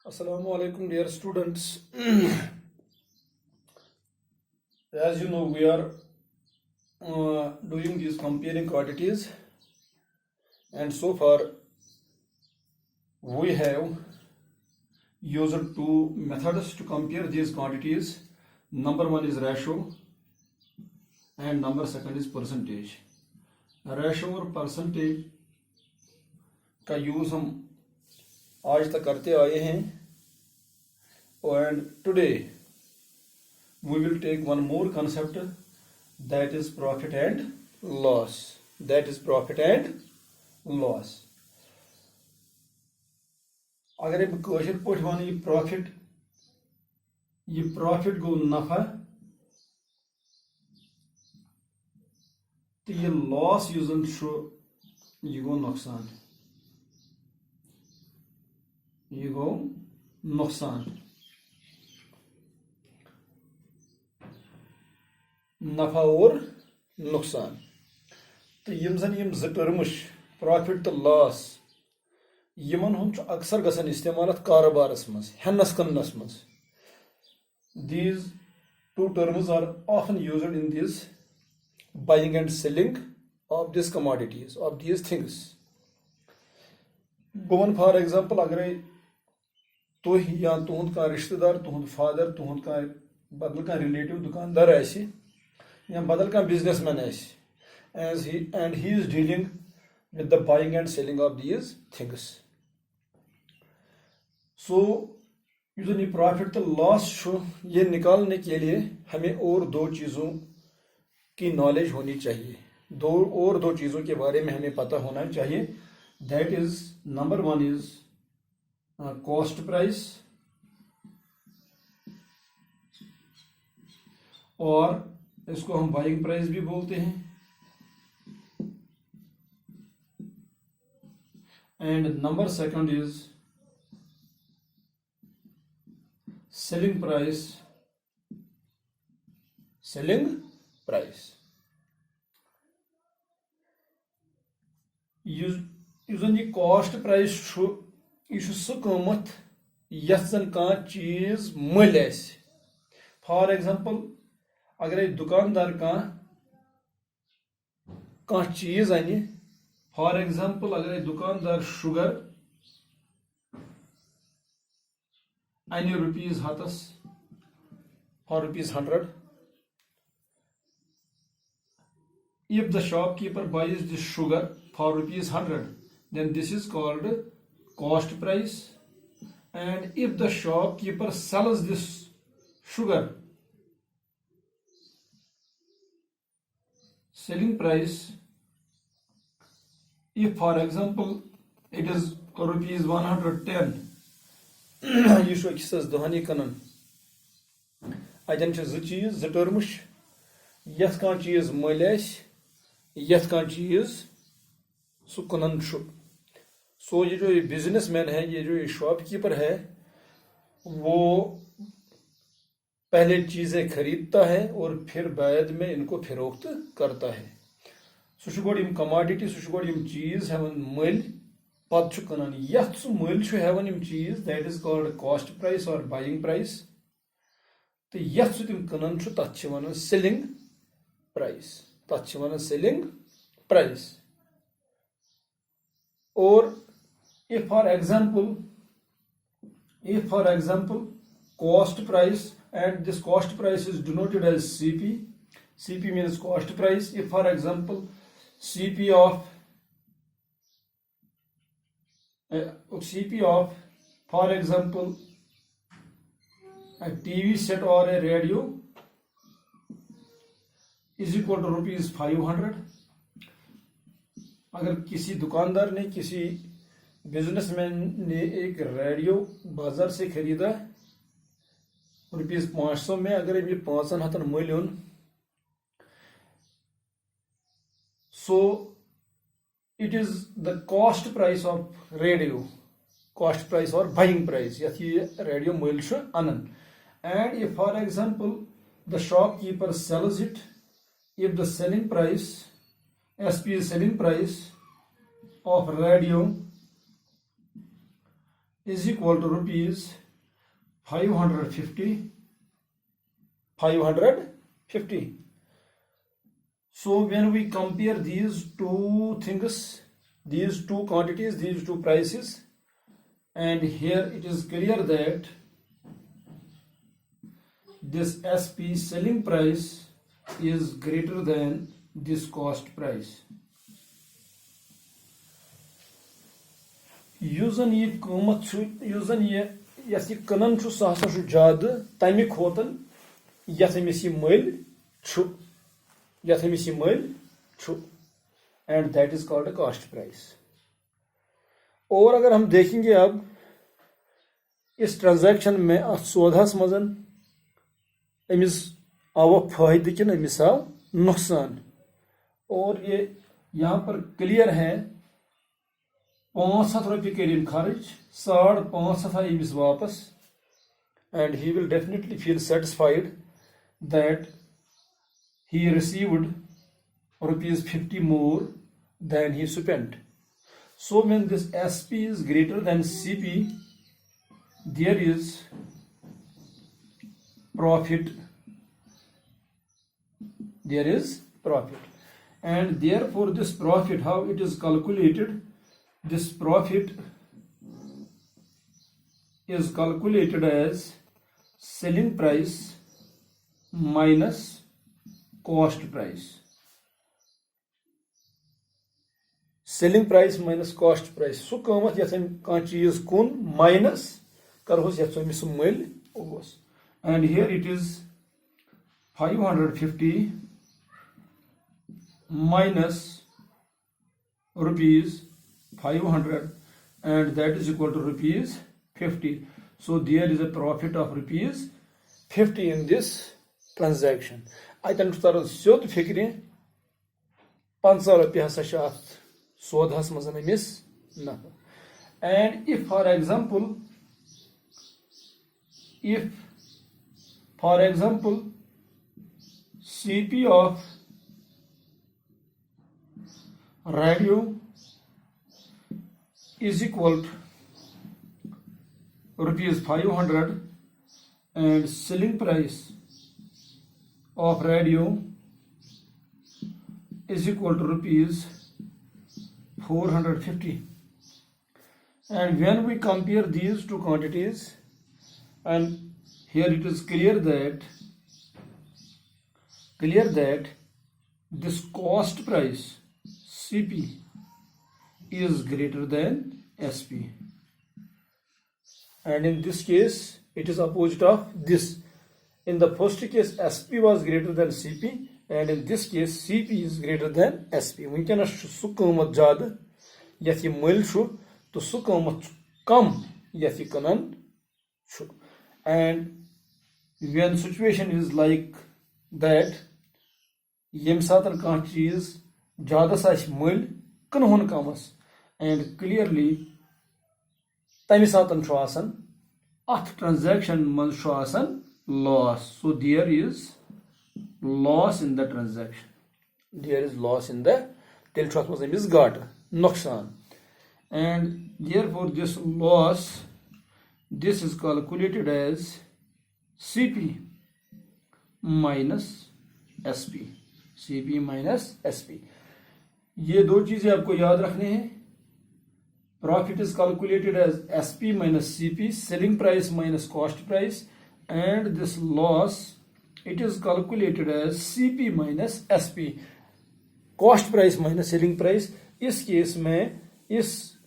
Assalamu alaikum, dear students. As you know, we are doing these comparing quantities, and so far we have used two methods to compare these quantities. Number one is ratio, and number second is percentage. Ratio और percentage का use हम आज तक करते आए हैं, and today we will take one more concept, that is profit and loss. अगर हम कशर पठ वन ये प्रॉफिट गो नफा तो ये लॉस यूजन ये गो नुकसान नफा और नुकसान तो यम जन यम ज टर्म्स प्रॉफिट तो लॉस यमन हुंद अक्सर गसन इस्तेमाल कारोबारस मज हेनस कन्नस मज. These two terms are often used in this buying and selling of these commodities, of these things. Bhavan, for example, अगर तुह या तुहद कह रिश्तेदार, तुहद फादर, तुहद कह बदल कह रिलेटिव दुकानदार आसि या बदल कह बिजनेसमैन आसि, and he is dealing with the buying and selling of these things. So ये प्रॉफिट तो लॉस ये निकालने के लिए हमें और दो चीज़ों की नॉलेज होनी चाहिए, दो चीज़ों के बारे में हमें पता होना चाहिए. That is number one is cost price, और इसको हम बाइंग प्राइस भी बोलते हैं, and number second is selling price. Using the cost price यह सह कीमत यथ जन कह चीज मल आस. फॉर एग्जांपल अगर दुकानदार कह चीज अन, फॉर एग्जांपल अगर दुकानदार शुगर अन रुपीज हतस for ₹100. If the shopkeeper buys this sugar for ₹100, then this is called cost price. And if the shopkeeper sells this sugar, selling price, if for example it is ₹110, यह अकिस दहन कनन, अतन ज चीज ज टर्म्स, यथ कह चीज मल यथ कह चीज सह कनन. सो ये जो बिजनेस मैन है, ये जो शॉपकीपर है, वो पहले चीजें खरीदता है और फिर बाद में इनको फरोख्त करता है. सह गोड यम कमोडिटी, सह गोड यम चीज हेवन मल, पत कनान यथ सह मल हेवन यम चीज, that is called cost price और बाइंग प्राइस. तो यथ सह तम कनान तथ वन सेलिंग प्राइस. और if for example cost price, and this cost price is denoted as CP means cost price. If for example CP of for example a TV set or a radio is equal to ₹500. अगर किसी दुकानदार ने, किसी businessman ने एक radio बाजार से खरीदा ₹500 में, अगर ये 500 मल, सो it is the cost price of radio, cost price or buying price, यथ ये रेडियो मल अनन. And if for example the shopkeeper sells it, if the selling price, SP selling price of radio is equal to rupees 550. So when we compare these two things, these two quantities, these two prices, and here it is clear that this SP selling price is greater than this cost price. Yus zan ye qiymat chu, yus zan ye yas ye kanan chu sah hasa chu jyada tami khotan yath amis ye möl chu, yath amis ye möl chu, and that is called a cost price. और अगर हम देखेंगे अब इस transaction में अथ सौदास मजन अमिस आव फायदे किन अमिस आव नुकसान, और ये यहाँ पर क्लियर है 500 रुपये करीम खर्च, 550 आई अमिस वापस, and he will definitely feel satisfied that he received rupees 50 more than he spent. So when this SP is greater than CP, there is profit. There is profit. And therefore this profit, how it is calculated? This profit is calculated as selling price minus cost price. Selling price minus cost price. So कीमत यथ कह चीज कुन minus करहोस यथ अमिस मल ओस, and here it is 550 minus rupees 500, and that is equal to rupees 50. So there is a profit of rupees 50 in this transaction. Aten taran syod fikri 50 rupees hasa shat sodhas mazan amis na. And if for example CP of radio is equal to rupees 500 and selling price of radio is equal to rupees 450, and when we compare these two quantities, and here it is clear that this cost price CP is greater than SP, and in this case it is opposite of this. In the first case SP was greater than CP, and in this case CP is greater than SP. Wunkenas su qiymat jyada yath ye möl chu, to su qiymat kam yath ye kanan chu. And when situation is like that, yem satan kah cheez jyadas as möl kanhun kamas, and clearly tami satan chu asan ath transaction man chu asan loss. So there is loss in the transaction. There is loss in the tel chu ath maz gata noksan, and therefore this loss, this is calculated as CP minus SP. CP minus SP. ये दो चीजें आपको याद रखने हैं. Profit is calculated as SP minus CP, selling price minus cost price, and this loss, it is calculated as CP minus SP, cost price minus selling price. इस case में इस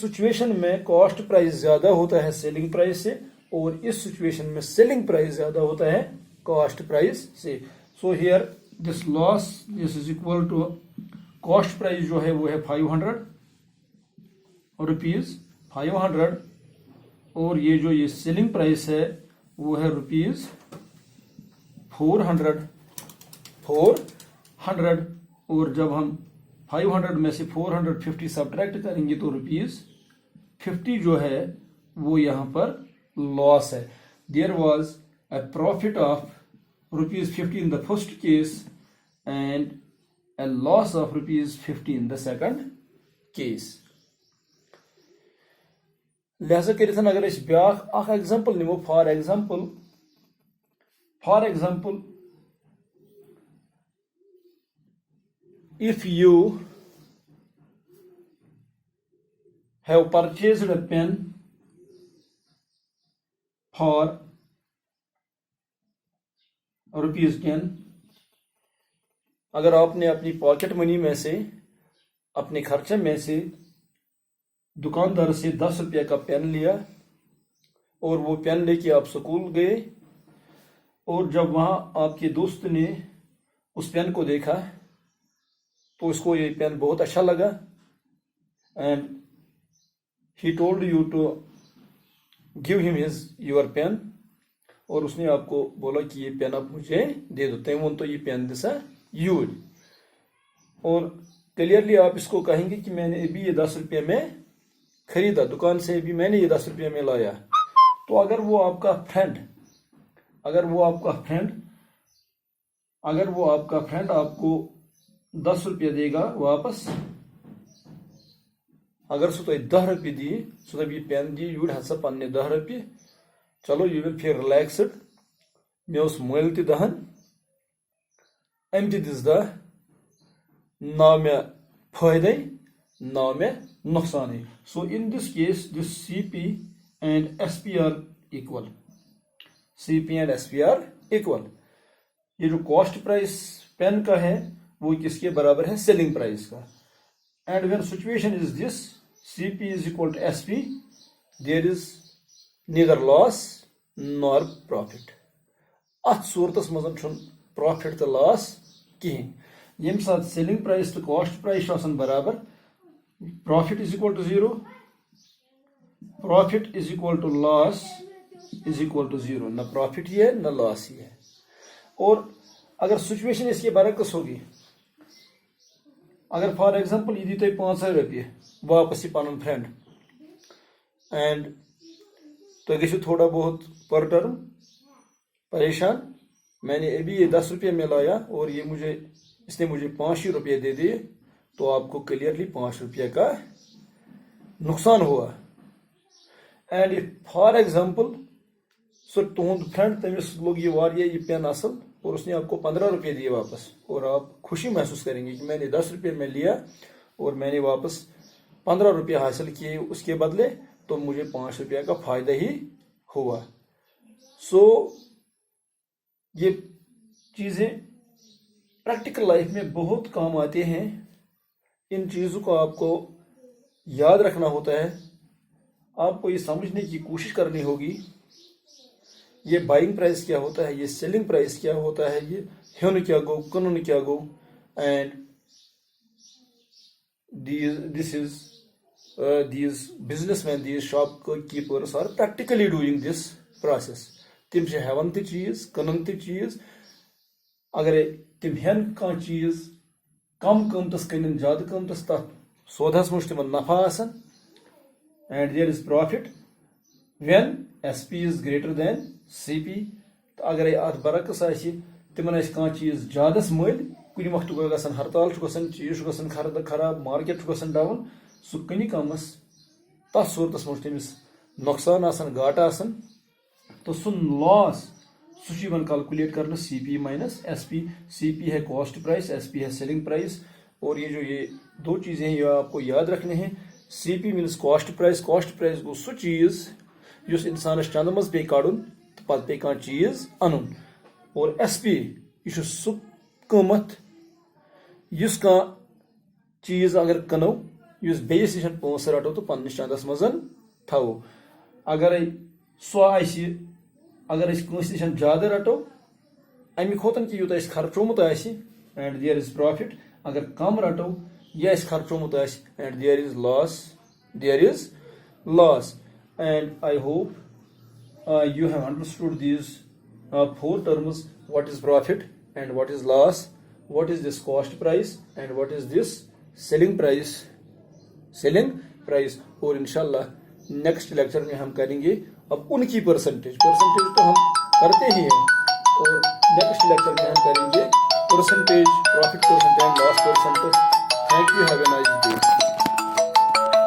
सिचुएशन में कॉस्ट प्राइस ज्यादा होता है selling price से, और इस सिचुएशन में सेलिंग प्राइस ज्यादा होता है कॉस्ट प्राइस से. So here this loss, this is equal to cost price जो है वो है 500 रुपीज 500, और ये जो ये सेलिंग प्राइस है वो है रुपीज 400, और जब हम 500 में से 450 सब्ट्रैक्ट करेंगे तो रुपीज 50 जो है वो यहाँ पर लॉस है. There was a profit of rupees 50 in the first case and a loss of rupees 50 in the second case. लिहाजा कर अगर ब्याख एग्जाम्पल निमो for example if you have purchased a pen for ₹10, अगर आपने अपनी पॉकेट मनी में से अपने खर्चे में से दुकानदार से 10 रुपये का पेन लिया और वो पेन लेके आप स्कूल गए और जब वहाँ आपके दोस्त ने उस पेन को देखा तो उसको ये पेन बहुत अच्छा लगा and he told you to give him your pen, और उसने आपको बोला कि ये पेन आप मुझे दे दो, तम तो ये पेन दिसा यूज, और क्लियरली आप इसको कहेंगे कि मैंने अभी ये 10 रुपये में खरीदा, दुकान से भी मैंने ये 10 रुपये में लाया। तो अगर वो आपका फ्रेंड आपको 10 रुपये देगा वापस, अगर सो तो 10 रुपये दिए सो तब ये पेन दिए यूड हसा पन्ने 10 रुपये, चलो यू विल फील रिलैक्सड, मे उस मोल त दहन अम दिस दह, ना मे फायदे ना मे नुकसान। So in this case this CP and SP are equal, ये जो कॉस्ट प्राइस पेन का है वो किसके बराबर है, सेलिंग प्राइस का। And when situation is this CP is equal to SP, there is neither loss nor profit। अत सूरतस मजन छुन प्रॉफिट तो लॉस कहें, यम साथ सेलिंग प्राइस तो कॉस्ट प्राइस बराबर, profit is equal to 0, profit is equal to loss is equal to 0, न प्रॉफिट ही है न लॉस ही है। और अगर सिचुएशन इसके बरकस होगी, अगर फॉर एग्जांपल ये दी तुम 500 रुपये वापस पन फ्रेंड एंड तो गो थोड़ा बहुत पर टर्म परेशान, मैंने अभी ये 10 रुपये में लाया और इसने मुझे 5 रुपये दे दिए, तो आपको क्लियरली 5 रुपये का नुकसान हुआ। And if for example so तुहद फ्रेंड तमिस लोग ये पेन असल और उसने आपको 15 रुपये दिए वापस, और आप खुशी महसूस करेंगे कि मैंने 10 रुपये में लिया और मैंने वापस 15 रुपये हासिल किए उसके बदले, तो मुझे 5 रुपये का फायदा ही हुआ। सो ये चीज़ें प्रैक्टिकल लाइफ में बहुत काम आते हैं, इन चीज़ों को आपको याद रखना होता है, आपको ये समझने की कोशिश करनी होगी ये बाइंग प्राइस क्या होता है, ये सेलिंग प्राइस क्या होता है, ये हेन क्या गो कन क्या गो, and these businessmen, these shopkeepers are practically doing this process। तिम हेवन त चीज कन त चीज, अगर तिम हेन कह चीज कम कीमतस कन ज्यादा कीमतस तथ सौदस मुझ तिम नफा आसन, and there is profit when SP is greater than CP। तो अगर अत बरकस तिमन कह चीज ज्यादस मल, कुछ वक्त गसन हड़ताल चीज गसन खराब, मार्केट गसन डाउन, सह कन कमस तथ सूरतस मुझ तमिस नुकसान आसन घाटा आसन, तो सह लॉस सह कैलकुलेट कर CP माइनस SP। CP है कॉस्ट प्राइस, SP है सेलिंग प्राइस, और ये दो चीज़ें हैं ये आपको याद रखने हैं। CP मीन्स कॉस्ट प्राइस गो सह चीज़ युस इंसानस चंद मज पे कड़न तो पत पे कह चीज़ अन, और SP यह सह कीमत युस कह चीज़ अगर कनो युस बेस नश पोस रटो तो पन्निस चंदस मज थो, अगर सह अगर नश ज्यादा रटो अमि खोतन कि यूत खर्चोमुत एंड देयर इज प्रॉफिट, अगर कम रटो यह खर्चोमुत and there is loss. And I hope you have understood these 4 terms, what is profit and what is loss, what is this cost price and what is this selling price। और इंशाल्लाह next lecture में हम करेंगे अब उनकी percentage तो हम करते ही हैं, और नेक्स्ट लेक्चर में हम करेंगे percentage, profit percentage, loss percentage. Thank you, have a nice day.